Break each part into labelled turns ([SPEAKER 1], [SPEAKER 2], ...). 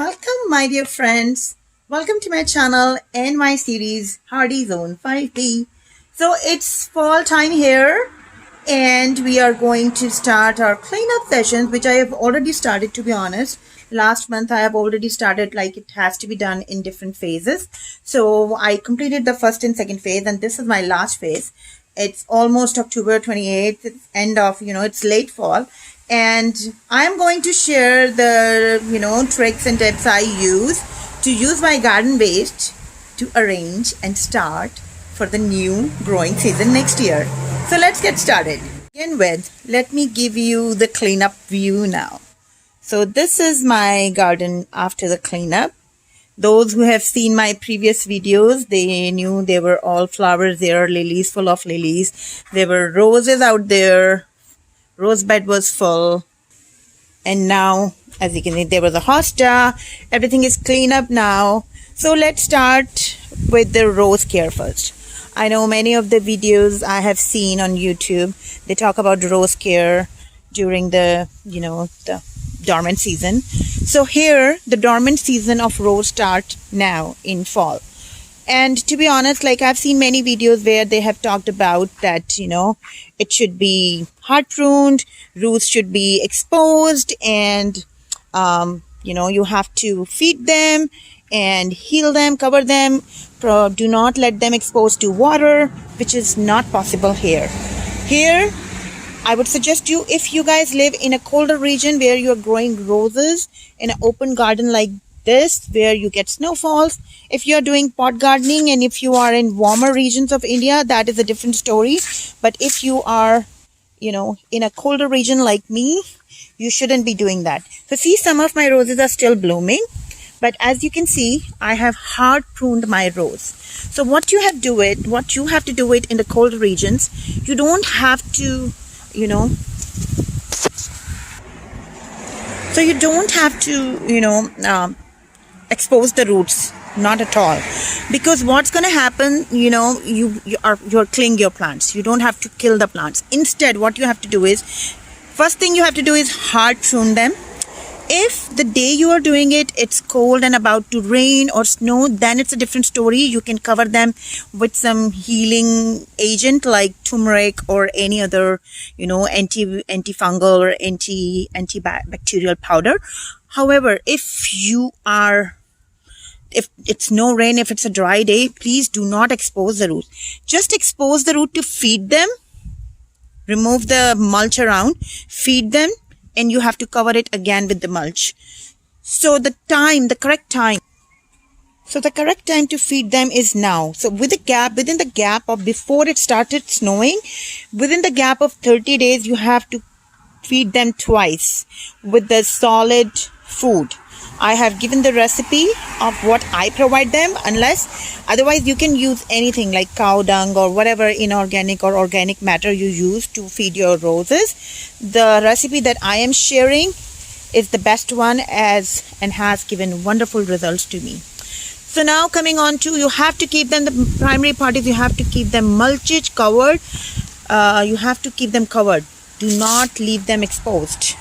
[SPEAKER 1] Welcome, my dear friends. Welcome to my channel and my series Hardy Zone 5D. So it's fall time here, and we are going to start our cleanup sessions, which I have already started, to be honest. Last month I have already started, like it has to be done in different phases. So I completed the first and second phase, and this is my last phase. It's almost October 28th, it's end of, it's late fall. And I'm going to share the, tricks and tips I use my garden waste to arrange and start for the new growing season next year. So let's get started. To begin with, let me give you the cleanup view now. So this is my garden after the cleanup. Those who have seen my previous videos, they knew there were all flowers there, lilies, full of lilies. There were roses out there. Rose bed was full. And now, as you can see, there was a hosta. Everything is clean up now. So let's start with the rose care first. I know many of the videos I have seen on YouTube, they talk about rose care during the dormant season. So here, the dormant season of rose starts now in fall. And to be honest, like I've seen many videos where they have talked about that, it should be hard pruned, roots should be exposed, and, you have to feed them and heal them, cover them. Do not let them exposed to water, which is not possible here. Here, I would suggest you, if you guys live in a colder region where you're growing roses in an open garden like this, where you get snowfalls, if you're doing pot gardening and if you are in warmer regions of India, that is a different story. But if you are, in a colder region like me, you shouldn't be doing that. So see, some of my roses are still blooming, but as you can see, I have hard pruned my rose. So what you have to do it in the cold regions, you don't have to, so you don't have to, expose the roots, not at all, because what's going to happen, you're killing your plants. You don't have to kill the plants. Instead, what you have to do is, first thing you have to do is hard prune them. If the day you are doing it, it's cold and about to rain or snow, then it's a different story. You can cover them with some healing agent like turmeric or any other, antifungal or antibacterial powder. However, if it's no rain, if it's a dry day, please do not expose the root. Just expose the root to feed them, remove the mulch around, feed them, and you have to cover it again with the mulch. So the correct time to feed them is now. So within the gap of before it started snowing, within the gap of 30 days, you have to feed them twice with the solid food. I have given the recipe of what I provide them, otherwise you can use anything like cow dung or whatever inorganic or organic matter you use to feed your roses. The recipe that I am sharing is the best one and has given wonderful results to me. So now coming on to, you have to keep them, the primary part is you have to keep them mulched, covered. You have to keep them covered. Do not leave them exposed.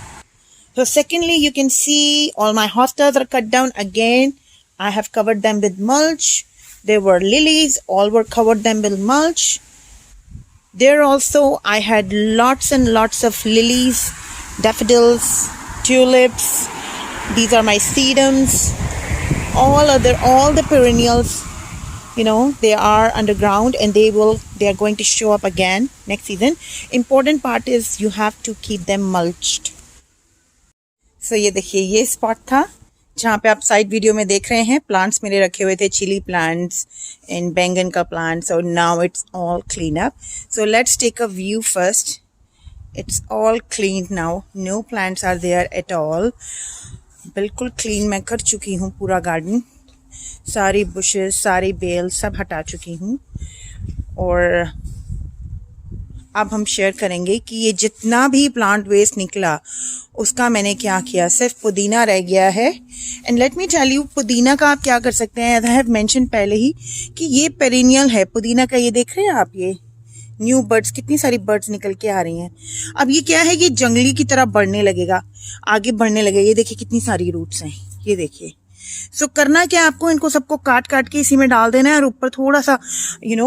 [SPEAKER 1] So secondly, you can see all my hostas are cut down again. I have covered them with mulch. There were lilies, all were covered them with mulch. There also, I had lots and lots of lilies, daffodils, tulips. These are my sedums. All the perennials, they are underground and they are going to show up again next season. Important part is you have to keep them mulched. So ये देखिए, ये spot था जहाँ पे आप side video में देख रहे हैं प्लांट्स मेरे रखे हुए थे, चिली प्लांट्स एंड बैंगन का प्लांट्स, और now it's all clean up. So let's take a view first. It's all clean now, no plants are there at all. बिल्कुल क्लीन मैं कर चुकी हूँ पूरा गार्डन. सारी बुशेस, सारी बेल सब हटा चुकी हूँ. और अब हम शेयर करेंगे कि ये जितना भी प्लांट वेस्ट निकला उसका मैंने क्या किया. सिर्फ पुदीना रह गया है. And let me tell you, पुदीना का आप क्या कर सकते हैं, आई हैव मेंशन पहले ही कि ये पेरिनियल है पुदीना का. ये देख रहे हैं आप, ये न्यू बर्ड्स, कितनी सारी बर्ड्स निकल के आ रही हैं. अब ये क्या है, ये जंगली की तरह बढ़ने लगेगा, आगे बढ़ने लगेगा. ये देखिए कितनी सारी रूट्स हैं, ये देखिए सो करना क्या, आपको इनको सबको काट काट के इसी में डाल देना है और ऊपर थोड़ा सा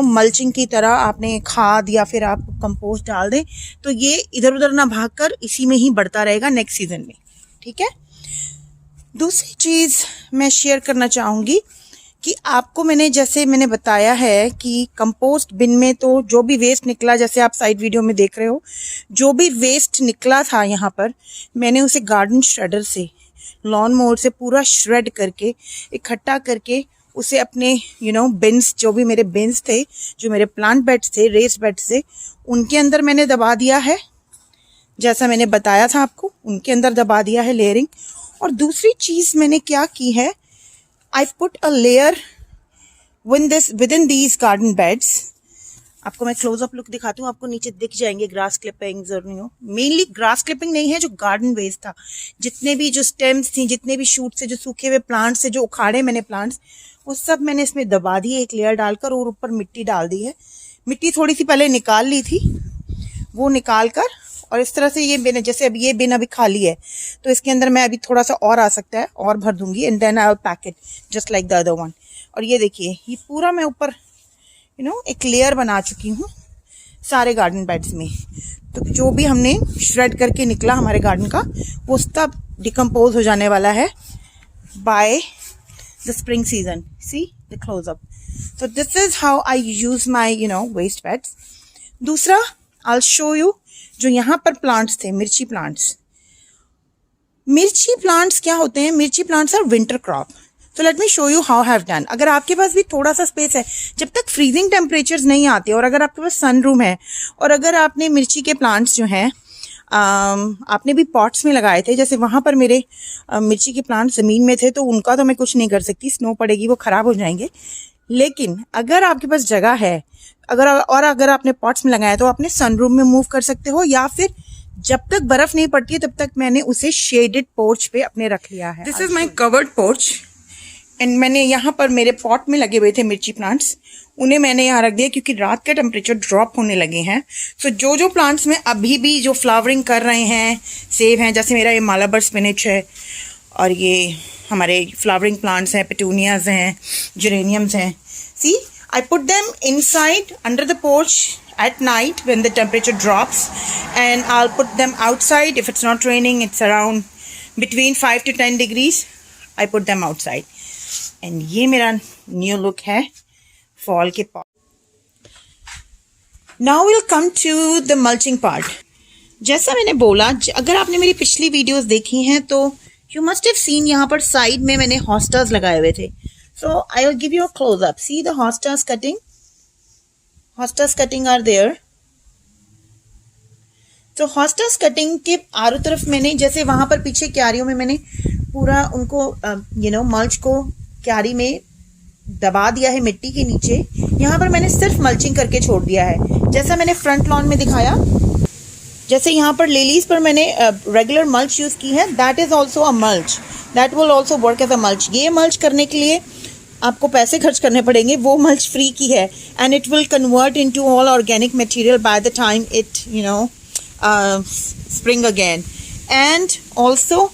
[SPEAKER 1] मल्चिंग की तरह आपने खाद या फिर आप कंपोस्ट डाल दें, तो ये इधर उधर ना भागकर इसी में ही बढ़ता रहेगा नेक्स्ट सीजन में। ठीक है। दूसरी चीज़ मैं शेयर करना चाहूँगी कि आपको जैसे मैंने बताया है कि कंपोस्ट बिन में तो जो भी वेस्ट निकला, जैसे आप साइड वीडियो में देख रहे हो, जो भी वेस्ट निकला था यहाँ पर, मैंने उसे गार्डन श्रेडर से, लॉन मोवर से पूरा श्रेड करके इकट्ठा करके उसे अपने बिन्स, जो भी मेरे बिन्स थे, जो मेरे प्लांट बेड्स थे, रेस्ड बेड्स थे, उनके अंदर मैंने दबा दिया है। जैसा मैंने बताया था आपको, उनके अंदर दबा दिया है लेयरिंग। और दूसरी चीज़ मैंने क्या की है, I put a layer within these garden beds. आपको मैं क्लोजअप लुक दिखाती हूँ, आपको नीचे दिख जाएंगे ग्रास क्लिपिंग्स और मेनली ग्रास क्लिपिंग नहीं है, जो गार्डन वेस्ट था, जितने भी जो स्टेम्स थी, जितने भी शूट से, जो सूखे हुए प्लांट्स से, जो उखाड़े मैंने प्लांट्स, वो सब मैंने इसमें दबा दिए एक लेयर डालकर, और ऊपर मिट्टी डाल दी है। मिट्टी थोड़ी सी पहले निकाल ली थी, वो निकाल कर, और इस तरह से ये बिन, जैसे अब ये बिन अभी खाली है तो इसके अंदर मैं अभी थोड़ा सा और आ सकता है और भर दूंगी, and then I will pack it just like the other one. और ये देखिए, ये पूरा मैं ऊपर एक लेयर बना चुकी हूँ सारे गार्डन बेड्स में। तो जो भी हमने श्रेड करके निकला हमारे गार्डन का, वो सब डिकम्पोज हो जाने वाला है by the spring season. See the closeup. So this is how I use my waste beds. दूसरा, आई विल शो यू जो यहाँ पर प्लांट्स थे, मिर्ची प्लांट्स। मिर्ची प्लांट्स क्या होते हैं, मिर्ची प्लांट्स आर विंटर क्रॉप। तो let me show you how have done. अगर आपके पास भी थोड़ा सा स्पेस है, जब तक फ्रीजिंग टेम्परेचर्स नहीं आते, और अगर आपके पास सन रूम है, और अगर आपने मिर्ची के प्लांट्स जो हैं आपने भी पॉट्स में लगाए थे, जैसे वहाँ पर मेरे मिर्ची के प्लांट्स ज़मीन में थे, तो उनका तो मैं कुछ नहीं कर सकती, स्नो पड़ेगी, वो ख़राब हो जाएंगे। लेकिन अगर आपके पास जगह है, अगर आपने पॉट्स में लगाया, तो आपने सनरूम में मूव कर सकते हो, या फिर जब तक बर्फ नहीं पड़ती है तब तक मैंने उसे शेडेड पोर्च पे अपने रख लिया है। This is my covered porch, and मैंने यहाँ पर मेरे पॉट में लगे हुए थे मिर्ची प्लांट्स, उन्हें मैंने यहाँ रख दिया क्योंकि रात का टेम्परेचर ड्रॉप होने लगे हैं। सो जो प्लांट्स में अभी भी जो फ्लावरिंग कर रहे हैं, सेव हैं, जैसे मेरा ये मालाबर स्पिनिच है, और ये हमारे फ्लावरिंग प्लांट्स हैं, पेटूनियाज हैं, जेरेनियम्स हैं। सी, I put them inside under the porch at night when the temperature drops, and I'll put them outside if it's not raining. It's around between 5 to 10 degrees. I put them outside. And ये मेरा new look है fall के pot. Now we'll come to the mulching part. जैसा मैंने बोला, अगर आपने मेरी पिछली वीडियोस देखी हैं तो you must have seen यहाँ पर साइड में मैंने hostas लगाए हुए थे। So I will give you a close up. See the hostas cutting? Hostas cutting are there. So hostas cutting के आरों तरफ मैंने, जैसे वहाँ पर पीछे क्यारियों में मैंने पूरा उनको मल्च को क्यारी में दबा दिया है मिट्टी के नीचे। यहाँ पर मैंने सिर्फ मल्चिंग करके छोड़ दिया है, जैसा मैंने फ्रंट लॉन में दिखाया। जैसे यहाँ पर लिलीज पर मैंने रेगुलर मल्च यूज़ की है, that is also a mulch, that will also work as a mulch. ये मल्च करने के लिए आपको पैसे खर्च करने पड़ेंगे, वो मल्च फ्री की है, and it will convert into all organic material by the time it spring again. And also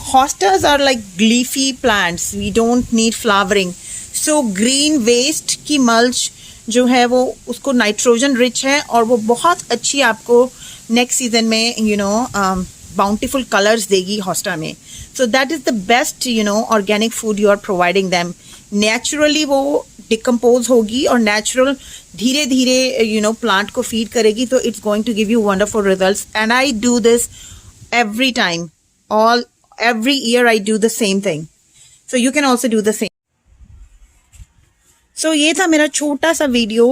[SPEAKER 1] hostas are like leafy plants, we don't need flowering, so green waste की mulch जो है वो उसको nitrogen rich है, और वो बहुत अच्छी आपको नेक्स्ट सीजन में बाउंटीफुल कलर्स देगी होस्टा में। So that is the best organic food you are providing them. Naturally वो डिकम्पोज होगी और नेचुरल धीरे धीरे प्लांट को फीड करेगी, तो it's going to give you wonderful results. And I do this every time, every year I do the same thing, so you can also do the same. So ये था मेरा छोटा सा video,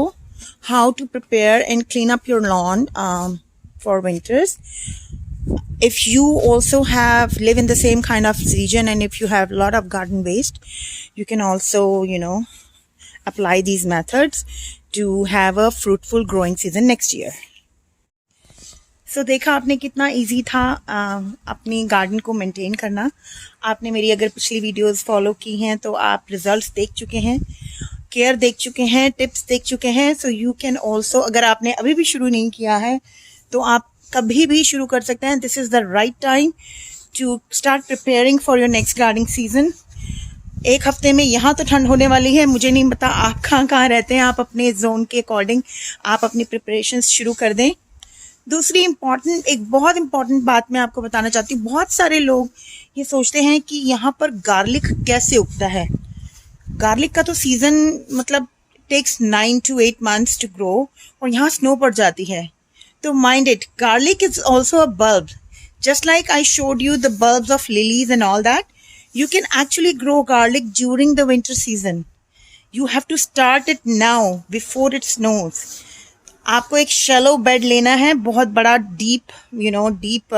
[SPEAKER 1] how to prepare and clean up your lawn for winters. If you also live in the same kind of region, and if you have a lot of garden waste, you can also apply these methods to have a fruitful growing season next year. So देखा आपने कितना easy था अपनी garden को maintain करना। आपने मेरी अगर पिछली वीडियोस फॉलो की हैं तो आप रिजल्ट्स देख चुके हैं, केयर देख चुके हैं, टिप्स देख चुके हैं। सो यू कैन ऑल्सो, अगर आपने अभी भी शुरू नहीं किया है तो आप कभी भी शुरू कर सकते हैं। This is the right time to start preparing for your next gardening season. एक हफ्ते में यहाँ तो ठंड होने वाली है। मुझे नहीं पता आप कहाँ कहाँ रहते हैं। आप अपने जोन के अकॉर्डिंग आप अपनी प्रिपरेशंस शुरू कर दें। दूसरी एक बहुत इम्पॉर्टेंट बात मैं आपको बताना चाहती हूँ। बहुत सारे लोग ये सोचते हैं कि यहाँ पर गार्लिक कैसे उगता है। गार्लिक का तो सीज़न मतलब takes 9 to 8 months to grow, और यहाँ स्नो पड़ जाती है। तो mind it, garlic is also a bulb. Just like I showed you the bulbs of lilies and all that, you can actually grow garlic during the winter season. You have to start it now before it snows. आपको एक shallow bed लेना है, बहुत बड़ा deep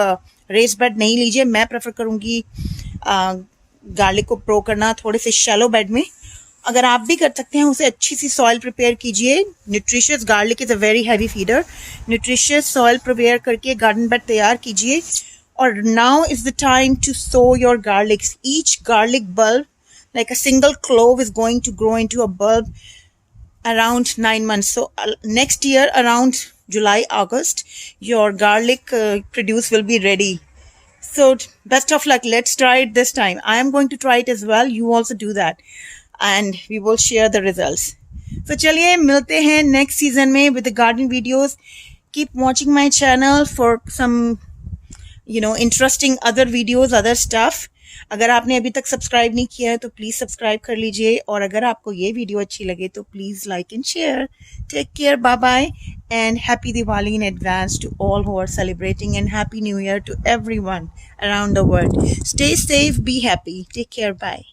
[SPEAKER 1] raised bed नहीं लीजिए. मैं prefer करूँगी गार्लिक को प्रो करना थोड़े से shallow bed में. अगर आप भी कर सकते हैं, उसे अच्छी सी सॉइल प्रिपेयर कीजिए. Nutritious garlic is a very heavy feeder. Nutritious soil prepare करके गार्डन बेड तैयार कीजिए. और now is the time to sow your garlics. Each garlic bulb like a single clove is going to grow into a bulb around 9 months. So next year around July, August, your garlic produce will be ready. So best of luck. Let's try it this time. I am going to try it as well. You also do that. And we will share the results. So चलिए मिलते हैं next season में with the garden videos. Keep watching my channel for some interesting other videos, other stuff. अगर आपने अभी तक subscribe नहीं किया है तो प्लीज़ सब्सक्राइब कर लीजिए. और अगर आपको ये वीडियो अच्छी लगे तो please like and share. Take care, bye bye, and happy Diwali in advance to all who are celebrating, and happy new year to everyone around the world. Stay safe, be happy. Take care, bye.